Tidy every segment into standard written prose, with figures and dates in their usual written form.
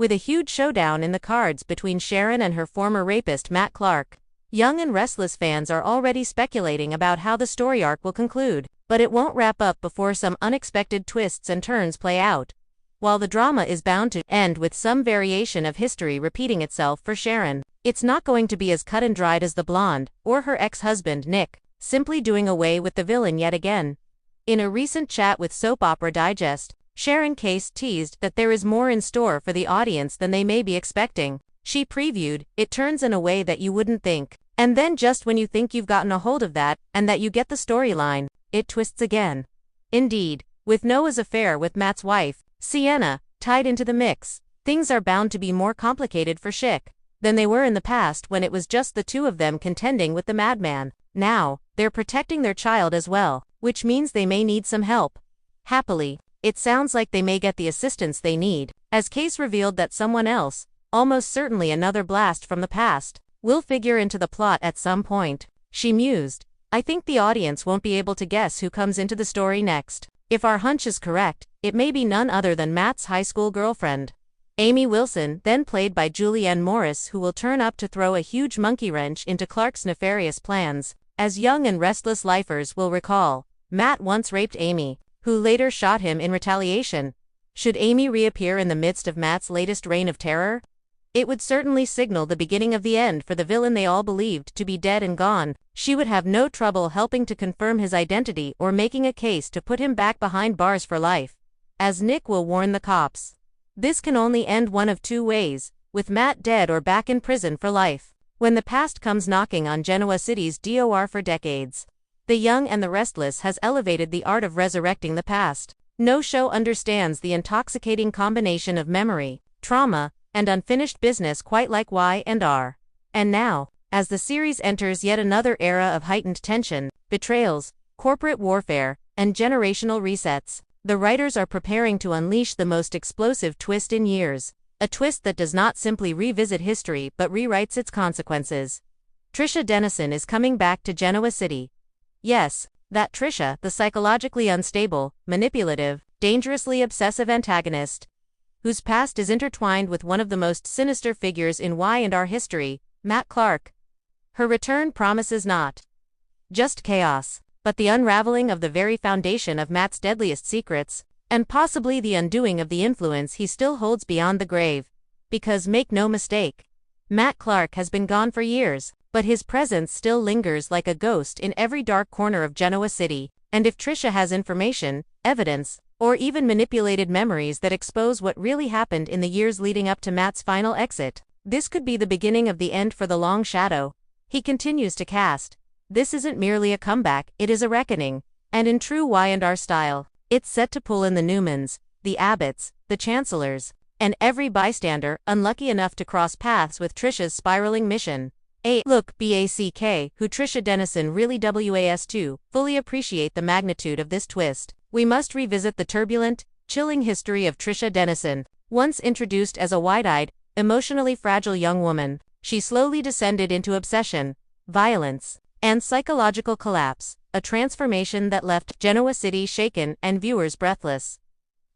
with a huge showdown in the cards between Sharon and her former rapist Matt Clark. Young and Restless fans are already speculating about how the story arc will conclude, but it won't wrap up before some unexpected twists and turns play out. While the drama is bound to end with some variation of history repeating itself for Sharon, it's not going to be as cut and dried as the blonde, or her ex-husband Nick, simply doing away with the villain yet again. In a recent chat with Soap Opera Digest, Sharon Case teased that there is more in store for the audience than they may be expecting. She previewed, "It turns in a way that you wouldn't think. And then just when you think you've gotten a hold of that, and that you get the storyline, it twists again." Indeed, with Noah's affair with Matt's wife, Sienna, tied into the mix, things are bound to be more complicated for Schick than they were in the past when it was just the two of them contending with the madman. Now, they're protecting their child as well, which means they may need some help. Happily, it sounds like they may get the assistance they need, as Case revealed that someone else, almost certainly another blast from the past, will figure into the plot at some point. She mused, "I think the audience won't be able to guess who comes into the story next. If our hunch is correct, it may be none other than Matt's high school girlfriend, Amy Wilson, then played by Julianne Morris, who will turn up to throw a huge monkey wrench into Clark's nefarious plans. As Young and Restless lifers will recall, Matt once raped Amy, who later shot him in retaliation. Should Amy reappear in the midst of Matt's latest reign of terror? It would certainly signal the beginning of the end for the villain they all believed to be dead and gone. She would have no trouble helping to confirm his identity or making a case to put him back behind bars for life. As Nick will warn the cops, this can only end one of two ways, with Matt dead or back in prison for life. When the past comes knocking on Genoa City's door for decades, The Young and the Restless has elevated the art of resurrecting the past. No show understands the intoxicating combination of memory, trauma, and unfinished business quite like Y&R. And now, as the series enters yet another era of heightened tension, betrayals, corporate warfare, and generational resets, the writers are preparing to unleash the most explosive twist in years. A twist that does not simply revisit history but rewrites its consequences. Trisha Dennison is coming back to Genoa City. Yes, that Trisha, the psychologically unstable, manipulative, dangerously obsessive antagonist, whose past is intertwined with one of the most sinister figures in Y&R history, Matt Clark. Her return promises not just chaos, but the unraveling of the very foundation of Matt's deadliest secrets, and possibly the undoing of the influence he still holds beyond the grave. Because make no mistake, Matt Clark has been gone for years, but his presence still lingers like a ghost in every dark corner of Genoa City, and if Trisha has information, evidence, or even manipulated memories that expose what really happened in the years leading up to Matt's final exit, this could be the beginning of the end for the Long Shadow. He continues to cast. This isn't merely a comeback, it is a reckoning, and in true Y&R style, it's set to pull in the Newmans, the Abbotts, the Chancellors, and every bystander unlucky enough to cross paths with Trisha's spiraling mission. Look, BACK, who Trisha Dennison really was to fully appreciate the magnitude of this twist. We must revisit the turbulent, chilling history of Trisha Dennison. Once introduced as a wide-eyed, emotionally fragile young woman, she slowly descended into obsession, violence, and psychological collapse, a transformation that left Genoa City shaken and viewers breathless.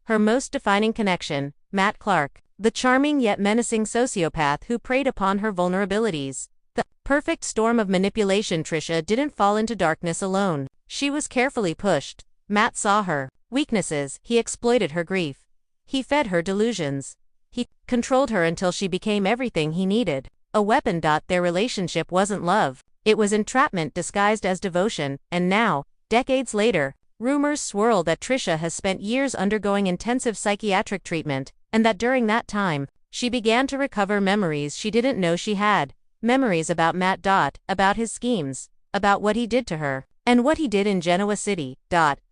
Her most defining connection, Matt Clark, the charming yet menacing sociopath who preyed upon her vulnerabilities. The perfect storm of manipulation. Trisha didn't fall into darkness alone. She was carefully pushed. Matt saw her weaknesses, he exploited her grief. He fed her delusions. He controlled her until she became everything he needed. A weapon. Their relationship wasn't love. It was entrapment disguised as devotion, and now, decades later, rumors swirl that Trisha has spent years undergoing intensive psychiatric treatment, and that during that time, she began to recover memories she didn't know she had. Memories about Matt. About his schemes, about what he did to her, and what he did in Genoa City.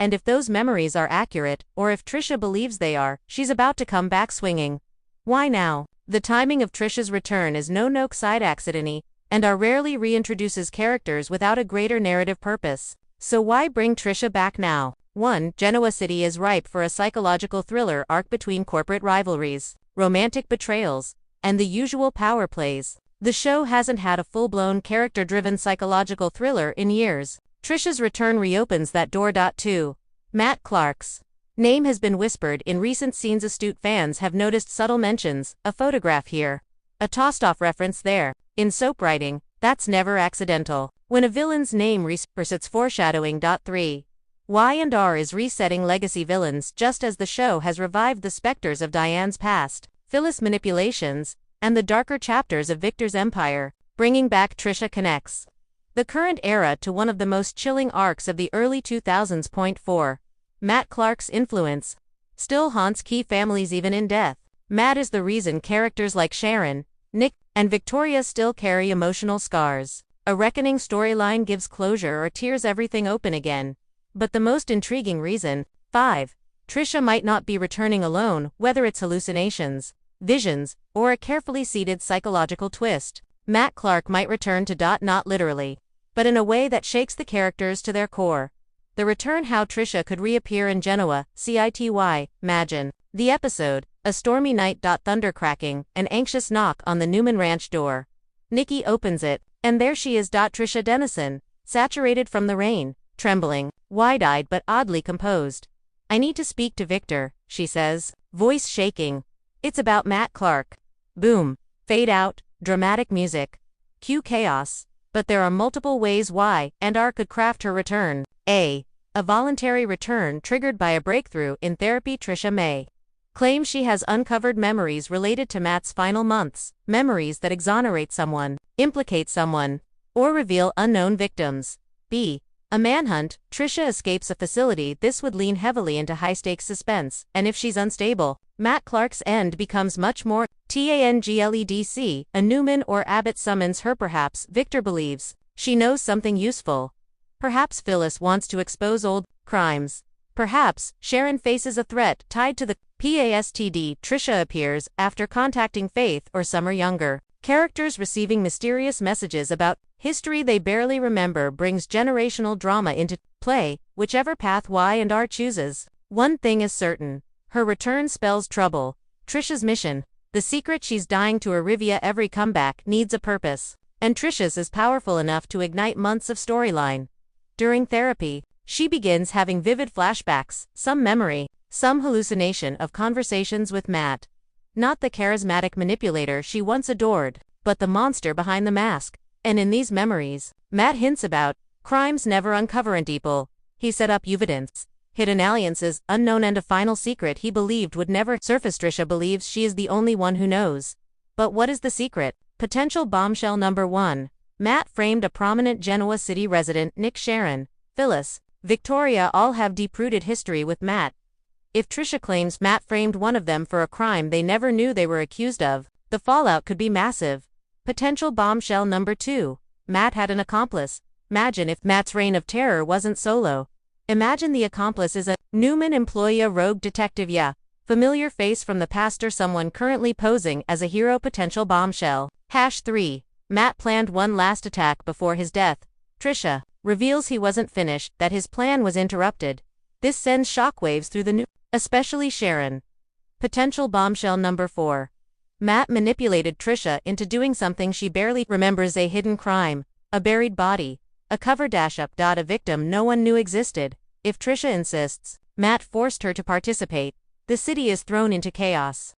And if those memories are accurate, or if Trisha believes they are, she's about to come back swinging. Why now? The timing of Trisha's return is no side accident-y, and R rarely reintroduces characters without a greater narrative purpose. So why bring Trisha back now? 1. Genoa City is ripe for a psychological thriller arc between corporate rivalries, romantic betrayals, and the usual power plays. The show hasn't had a full-blown character-driven psychological thriller in years. Trisha's return reopens that door. 2. Matt Clark's name has been whispered in recent scenes. Astute fans have noticed subtle mentions, a photograph here, a tossed-off reference there. In soap writing, that's never accidental. When a villain's name resurfaces, it's foreshadowing. 3. Y&R is resetting legacy villains just as the show has revived the specters of Diane's past, Phyllis' manipulations, and the darker chapters of Victor's empire. Bringing back Trisha connects the current era to one of the most chilling arcs of the early 2000s. Point 4. Matt Clark's influence still haunts key families even in death. Matt is the reason characters like Sharon, Nick, and Victoria still carry emotional scars. A reckoning storyline gives closure or tears everything open again. But the most intriguing reason, 5. Trisha might not be returning alone, whether it's hallucinations, visions, or a carefully seeded psychological twist. Matt Clark might return to not literally, but in a way that shakes the characters to their core. The return: how Trisha could reappear in Genoa, city. Imagine the episode, a stormy night. Thunder cracking, an anxious knock on the Newman Ranch door. Nikki opens it, and there she is. Trisha Dennison, saturated from the rain, trembling, wide-eyed but oddly composed. "I need to speak to Victor," she says, voice shaking. "It's about Matt Clark." Boom. Fade out, dramatic music. Cue chaos. But there are multiple ways Y&R could craft her return. A voluntary return triggered by a breakthrough in therapy. Trisha may claim she has uncovered memories related to Matt's final months, memories that exonerate someone, implicate someone, or reveal unknown victims. B. A manhunt. Trisha escapes a facility. This would lean heavily into high-stakes suspense, and if she's unstable, Matt Clark's end becomes much more tangledc. A Newman or Abbott summons her. Perhaps Victor believes she knows something useful. Perhaps Phyllis wants to expose old crimes. Perhaps Sharon faces a threat tied to the past. Trisha appears after contacting Faith or Summer Younger. Characters receiving mysterious messages about history they barely remember brings generational drama into play, whichever path Y&R chooses. One thing is certain. Her return spells trouble. Trisha's mission, the secret she's dying to reveal. Every comeback needs a purpose, and Trisha's is powerful enough to ignite months of storyline. During therapy, she begins having vivid flashbacks, some memory, some hallucination of conversations with Matt. Not the charismatic manipulator she once adored, but the monster behind the mask. And in these memories, Matt hints about crimes never uncovered. People he set up, evidence, hidden alliances, unknown, and a final secret he believed would never surface. Trisha believes she is the only one who knows. But what is the secret? Potential bombshell number 1. Matt framed a prominent Genoa City resident. Nick, Sharon, Phyllis, Victoria all have deep-rooted history with Matt. If Trisha claims Matt framed one of them for a crime they never knew they were accused of, the fallout could be massive. Potential bombshell number 2. Matt had an accomplice. Imagine if Matt's reign of terror wasn't solo. Imagine the accomplice is a Newman employee, a rogue detective, familiar face from the past, or someone currently posing as a hero. Potential bombshell. #3. Matt planned one last attack before his death. Trisha reveals he wasn't finished, that his plan was interrupted. This sends shockwaves through the especially Sharon. Potential bombshell number 4. Matt manipulated Trisha into doing something she barely remembers: a hidden crime, a buried body, a cover-up. A victim no one knew existed. If Trisha insists, Matt forced her to participate. The city is thrown into chaos.